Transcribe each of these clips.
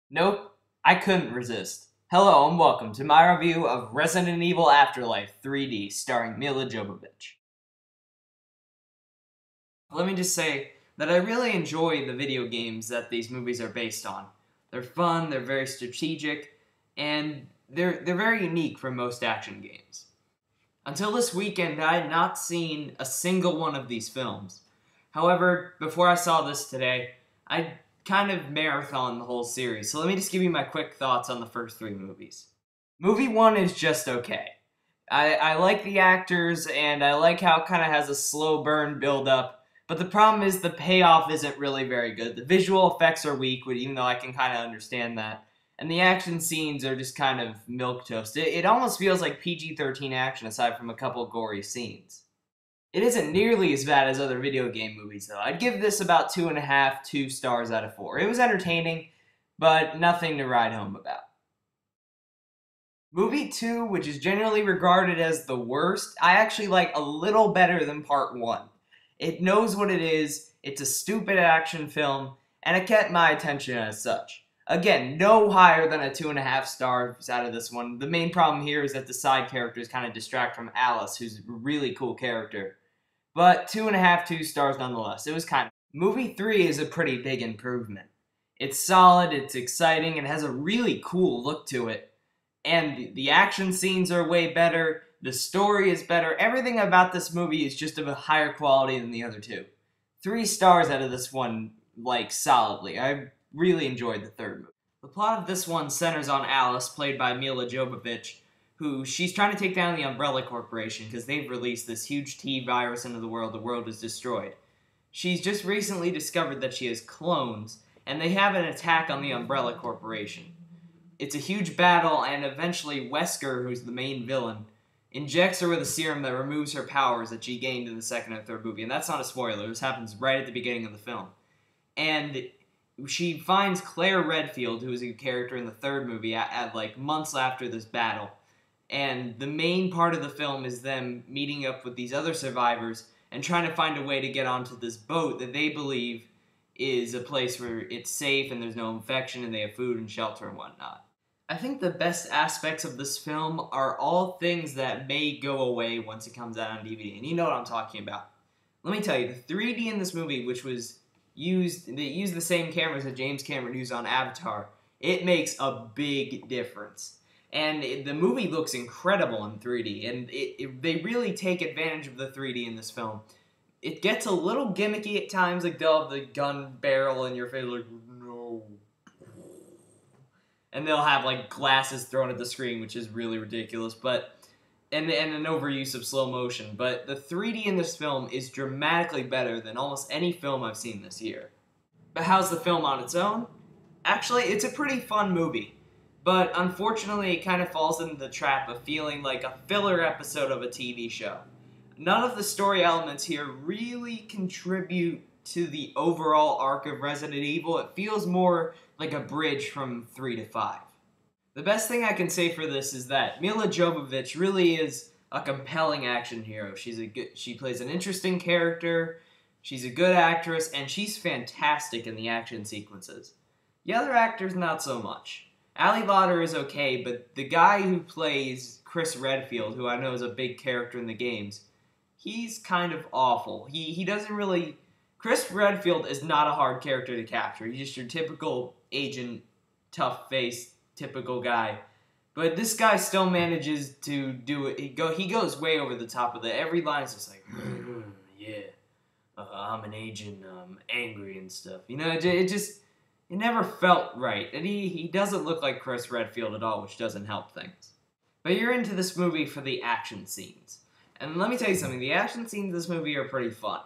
Nope, I couldn't resist. Hello and welcome to my review of Resident Evil Afterlife 3D starring Mila Jovovich. Let me just say that I really enjoy the video games that these movies are based on. They're fun, they're very strategic, and they're very unique from most action games. Until this weekend, I had not seen a single one of these films. However, before I saw this today, I kind of marathon the whole series, so let me just give you my quick thoughts on the first three movies. Movie 1 is just okay. I like the actors, and I like how it kind of has a slow burn build up, but the problem is the payoff isn't really very good. The visual effects are weak, even though I can kind of understand that. And the action scenes are just kind of milquetoast. It almost feels like PG-13 action aside from a couple gory scenes. It isn't nearly as bad as other video game movies, though. I'd give this about 2.5, 2 stars out of 4. It was entertaining, but nothing to write home about. Movie 2, which is generally regarded as the worst, I actually like a little better than Part 1. It knows what it is, it's a stupid action film, and it kept my attention as such. Again, no higher than a 2.5 stars out of this one. The main problem here is that the side characters kind of distract from Alice, who's a really cool character. But 2.5, 2 stars nonetheless. It was kind of... Movie 3 is a pretty big improvement. It's solid, it's exciting, and has a really cool look to it. And the action scenes are way better, the story is better, everything about this movie is just of a higher quality than the other two. 3 stars out of this one, like, solidly. I really enjoyed the third movie. The plot of this one centers on Alice, played by Mila Jovovich, who she's trying to take down the Umbrella Corporation because they've released this huge T virus into the world is destroyed. She's just recently discovered that she has clones, and they have an attack on the Umbrella Corporation. It's a huge battle, and eventually Wesker, who's the main villain, injects her with a serum that removes her powers that she gained in the second or third movie. And that's not a spoiler, this happens right at the beginning of the film. And she finds Claire Redfield, who is a character in the third movie, at like months after this battle. And the main part of the film is them meeting up with these other survivors and trying to find a way to get onto this boat that they believe is a place where it's safe and there's no infection and they have food and shelter and whatnot. I think the best aspects of this film are all things that may go away once it comes out on DVD, and you know what I'm talking about. Let me tell you, the 3D in this movie, which was they used the same cameras that James Cameron used on Avatar, it makes a big difference. And the movie looks incredible in 3D, and they really take advantage of the 3D in this film. It gets a little gimmicky at times, like they'll have the gun barrel in your face, like, no. And they'll have, like, glasses thrown at the screen, which is really ridiculous, and an overuse of slow motion. But the 3D in this film is dramatically better than almost any film I've seen this year. But how's the film on its own? Actually, it's a pretty fun movie. But unfortunately, it kind of falls into the trap of feeling like a filler episode of a TV show. None of the story elements here really contribute to the overall arc of Resident Evil. It feels more like a bridge from 3 to 5. The best thing I can say for this is that Mila Jovovich really is a compelling action hero. She plays an interesting character, she's a good actress, and she's fantastic in the action sequences. The other actors, not so much. Ali Lauder is okay, but the guy who plays Chris Redfield, who I know is a big character in the games, he's kind of awful. He doesn't really... Chris Redfield is not a hard character to capture. He's just your typical agent, tough-faced, typical guy. But this guy still manages to do it. He goes way over the top with it. Every line is just like, yeah, I'm an agent, I'm angry and stuff. You know, it never felt right. And he doesn't look like Chris Redfield at all, which doesn't help things. But you're into this movie for the action scenes. And let me tell you something, the action scenes in this movie are pretty fun.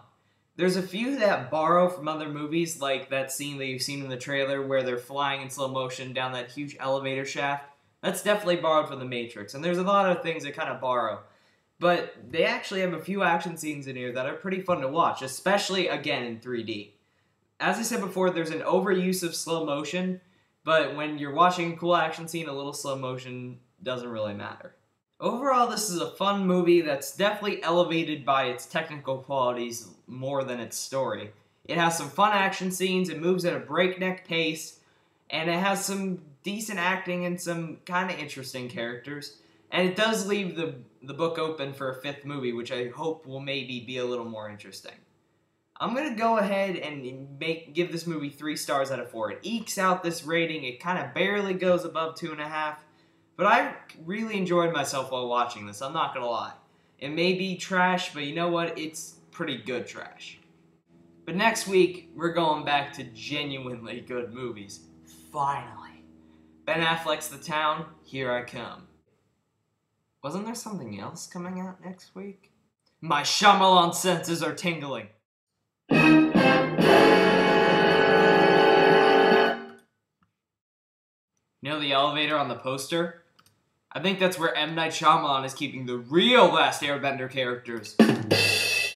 There's a few that borrow from other movies, like that scene that you've seen in the trailer where they're flying in slow motion down that huge elevator shaft. That's definitely borrowed from The Matrix, and there's a lot of things that kind of borrow. But they actually have a few action scenes in here that are pretty fun to watch, especially, again, in 3D. As I said before, there's an overuse of slow motion, but when you're watching a cool action scene, a little slow motion doesn't really matter. Overall, this is a fun movie that's definitely elevated by its technical qualities more than its story. It has some fun action scenes, it moves at a breakneck pace, and it has some decent acting and some kind of interesting characters. And it does leave the book open for a 5th movie, which I hope will maybe be a little more interesting. I'm going to go ahead and give this movie 3 stars out of 4. It ekes out this rating. It kind of barely goes above 2.5. But I really enjoyed myself while watching this, I'm not going to lie. It may be trash, but you know what? It's pretty good trash. But next week, we're going back to genuinely good movies. Finally. Ben Affleck's The Town, here I come. Wasn't there something else coming out next week? My Shyamalan senses are tingling. You know the elevator on the poster? I think that's where M. Night Shyamalan is keeping the real Last Airbender characters.